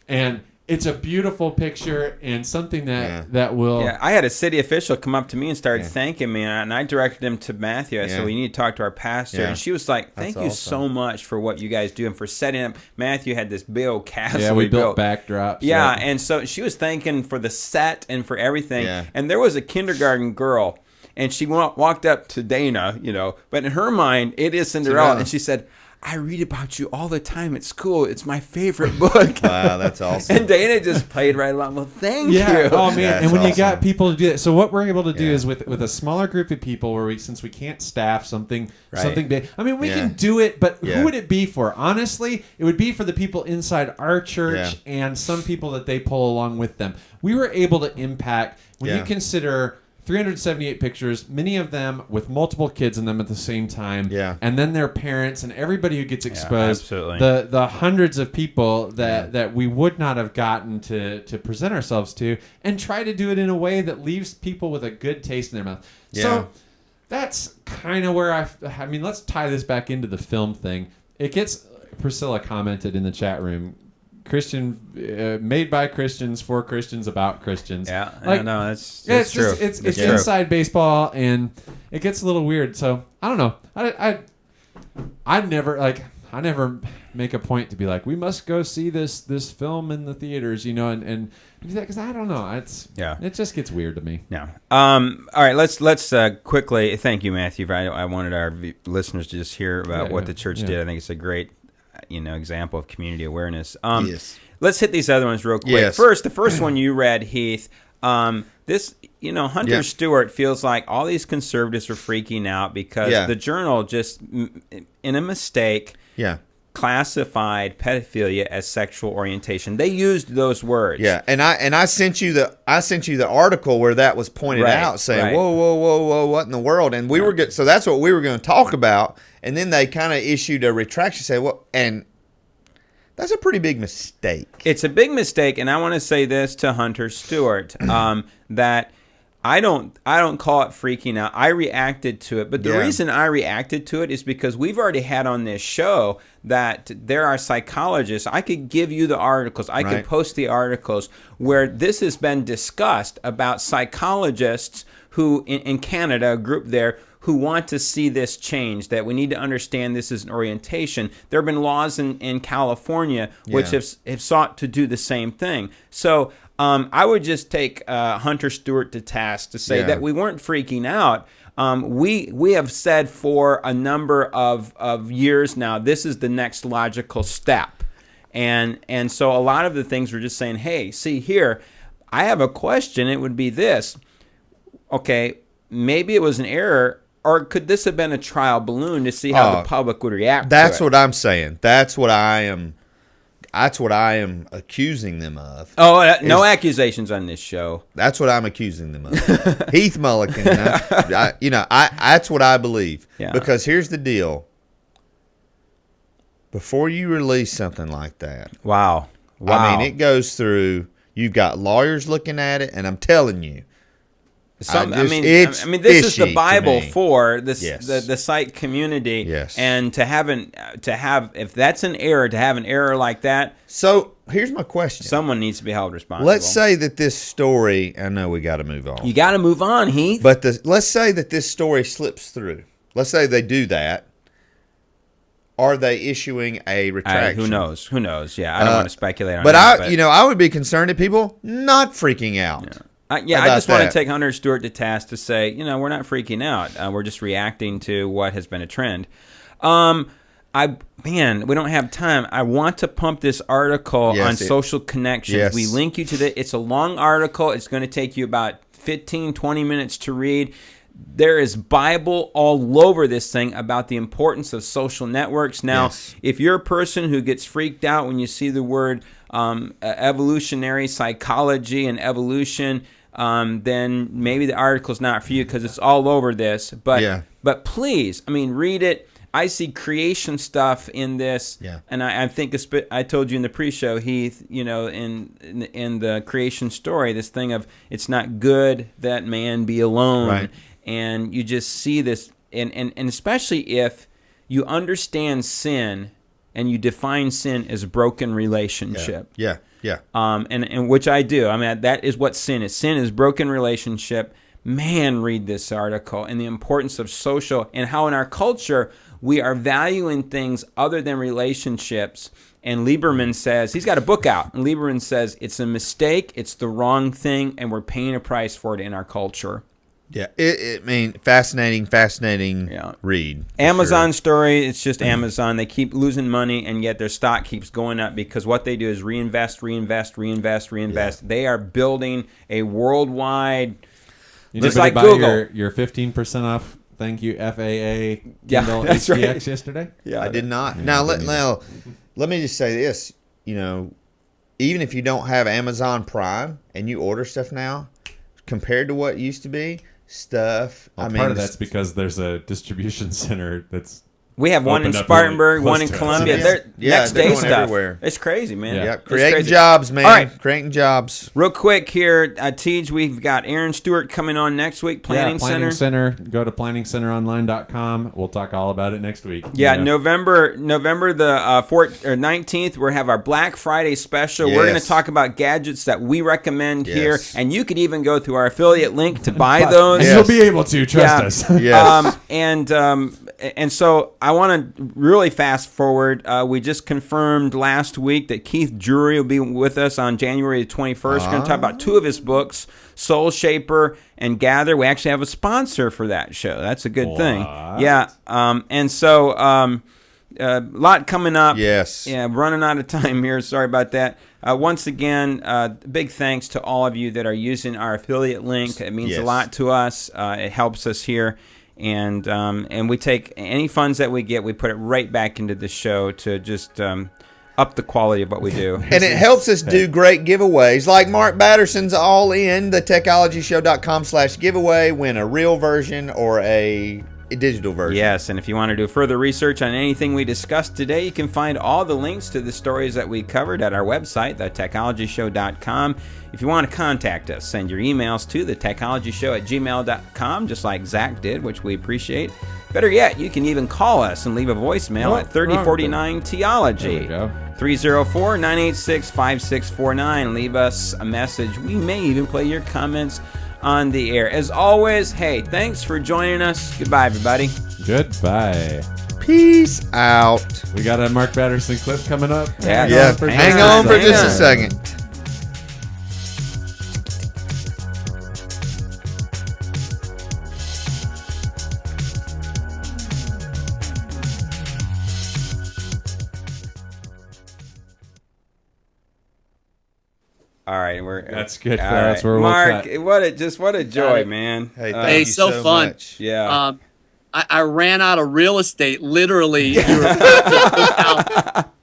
And it's a beautiful picture and something that will... Yeah, I had a city official come up to me and started thanking me, and I directed him to Matthew. I said, we need to talk to our pastor. And she was like, thank you so much for what you guys do and for setting up. Matthew had this big old castle. Yeah, we built backdrops. Yeah, and so she was thanking for the set and for everything. Yeah. And there was a kindergarten girl, and she walked up to Dana, but in her mind, it is Cinderella. And she said, I read about you all the time at school. It's my favorite book. Wow, that's awesome. And Dana just played right along. Well, thank you. Oh, man. And when you got people to do that. So what we're able to do is with a smaller group of people where since we can't staff something big. I mean, we can do it, but who would it be for? Honestly, it would be for the people inside our church and some people that they pull along with them. We were able to impact, when you consider 378 pictures, many of them with multiple kids in them at the same time, and then their parents and everybody who gets exposed. Absolutely. The hundreds of people that we would not have gotten to present ourselves to, and try to do it in a way that leaves people with a good taste in their mouth. So that's kind of where I mean, let's tie this back into the film thing. Priscilla commented in the chat room, Christian, made by Christians for Christians about Christians. Yeah, like, no, that's it's true. It's inside baseball, and it gets a little weird. So I don't know. I never make a point to be like, we must go see this film in the theaters, and because I don't know, it just gets weird to me. Yeah. All right. Let's quickly. Thank you, Matthew. I wanted our listeners to just hear about what the church did. I think it's a great, example of community awareness. Yes. Let's hit these other ones real quick. Yes. First, the first one you read, Heath. This, Hunter Stewart feels like all these conservatives are freaking out because the Journal just, in a mistake, classified pedophilia as sexual orientation. They used those words. Yeah, and I sent you the article where that was pointed out, saying, whoa, what in the world? And we were good. So that's what we were going to talk about. And then they kind of issued a retraction, say, well, and that's a pretty big mistake. It's a big mistake, and I want to say this to Hunter Stewart, that I don't call it freaking out. I reacted to it, but the reason I reacted to it is because we've already had on this show that there are psychologists. I could give you the articles. I could post the articles where this has been discussed about psychologists who in Canada, a group there, who want to see this change, that we need to understand this is an orientation. There have been laws in California which have sought to do the same thing. So I would just take Hunter Stewart to task to say that we weren't freaking out. We have said for a number of years now, this is the next logical step. And so a lot of the things we're just saying, hey, see here, I have a question. It would be this. Okay, maybe it was an error. Or could this have been a trial balloon to see how the public would react to it? That's what I'm saying. That's what I am accusing them of. Oh, no accusations on this show. That's what I'm accusing them of. Heath Mulliken. That's what I believe. Yeah. Because here's the deal. Before you release something like that. Wow. I mean, it goes through, you've got lawyers looking at it, and I'm telling you. This is the Bible for this, the psych community, and to have if that's an error, to have an error like that. So here's my question: someone needs to be held responsible. Let's say that this story. I know we got to move on. You got to move on, Heath. But let's say that this story slips through. Let's say they do that. Are they issuing a retraction? Who knows? Yeah, I don't want to speculate on that. But I would be concerned at people not freaking out. Yeah. I just want to take Hunter Stewart to task to say, we're not freaking out. We're just reacting to what has been a trend. We don't have time. I want to pump this article on social connections. Yes. We link you to it's a long article. It's going to take you about 15, 20 minutes to read. There is Bible all over this thing about the importance of social networks. Now, if you're a person who gets freaked out when you see the word evolutionary psychology and evolution, then maybe the article's not for you because it's all over this. But please, read it. I see creation stuff in this, and I think I told you in the pre-show, Heath, in the creation story, this thing of it's not good that man be alone, and you just see this, and especially if you understand sin and you define sin as broken relationship. Yeah. And which I do. That is what sin is. Sin is broken relationship. Man, read this article and the importance of social and how in our culture we are valuing things other than relationships. And Lieberman says, he's got a book out, and Lieberman says it's a mistake, it's the wrong thing, and we're paying a price for it in our culture. Yeah, fascinating read. Amazon story, it's just Amazon. They keep losing money, and yet their stock keeps going up because what they do is reinvest. Yeah. They are building a worldwide, just like Google. Your 15% off, thank you, FAA Kindle HDX yesterday? Yeah, I did not. Now, let me just say this. Even if you don't have Amazon Prime and you order stuff now, compared to what it used to be, part of that's because there's a distribution center that's We have one in Opened up Spartanburg, really one in close to us. Columbia. Yeah. They're Yeah, next they're day going stuff. everywhere. It's crazy, man. Yeah, It's creating crazy. jobs, man. All right. Creating jobs. Real quick here, Tej, we've got Aaron Stewart coming on next week. Planning Center. Go to planningcenteronline.com. We'll talk all about it next week. Yeah, November the 19th, we'll have our Black Friday special. Yes. We're going to talk about gadgets that we recommend here, Yes. and you could even go through our affiliate link to buy those. And you'll be able to trust us. Yes. And so I want to really fast forward. We just confirmed last week that Keith Drury will be with us on January the 21st. We're going to talk about 2 of his books, Soul Shaper and Gather. We actually have a sponsor for that show. That's a good thing. Yeah. And so a lot coming up. Yes. Yeah, running out of time here. Sorry about that. Once again, big thanks to all of you that are using our affiliate link. It means a lot to us. It helps us here. And we take any funds that we get, we put it right back into the show to just up the quality of what we do. And it helps us do great giveaways. Like Mark Batterson's All In, the techologyshow.com/giveaway. Win a real version or a digital version. Yes, and if you want to do further research on anything we discussed today, you can find all the links to the stories that we covered at our website, thetechologyshow.com. If you want to contact us, send your emails to thetechologyshow@gmail.com, just like Zach did, which we appreciate. Better yet, you can even call us and leave a voicemail at 3049-TEOLOGY. 304-986-5649. Leave us a message. We may even play your comments on the air. As always, hey, thanks for joining us. Goodbye, everybody. Goodbye. Peace out. We got a Mark Batterson clip coming up. Yeah. Hang on for just a second. All right, that's good. All That's right. where Mark, we'll what a joy, man. Hey, thank you so fun. much. Yeah. I ran out of real estate literally.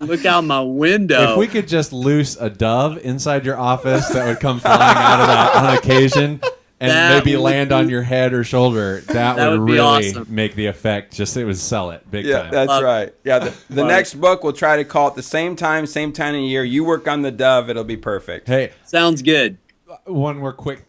Look out my window. If we could just loose a dove inside your office that would come flying out of that on occasion and maybe land on your head or shoulder, that would be really awesome. make the effect. It would sell it big Yeah, time. that's right. Yeah, the next book we'll try to call it the same time of the year. You work on the dove, it'll be perfect. Hey, Sounds good. one more quick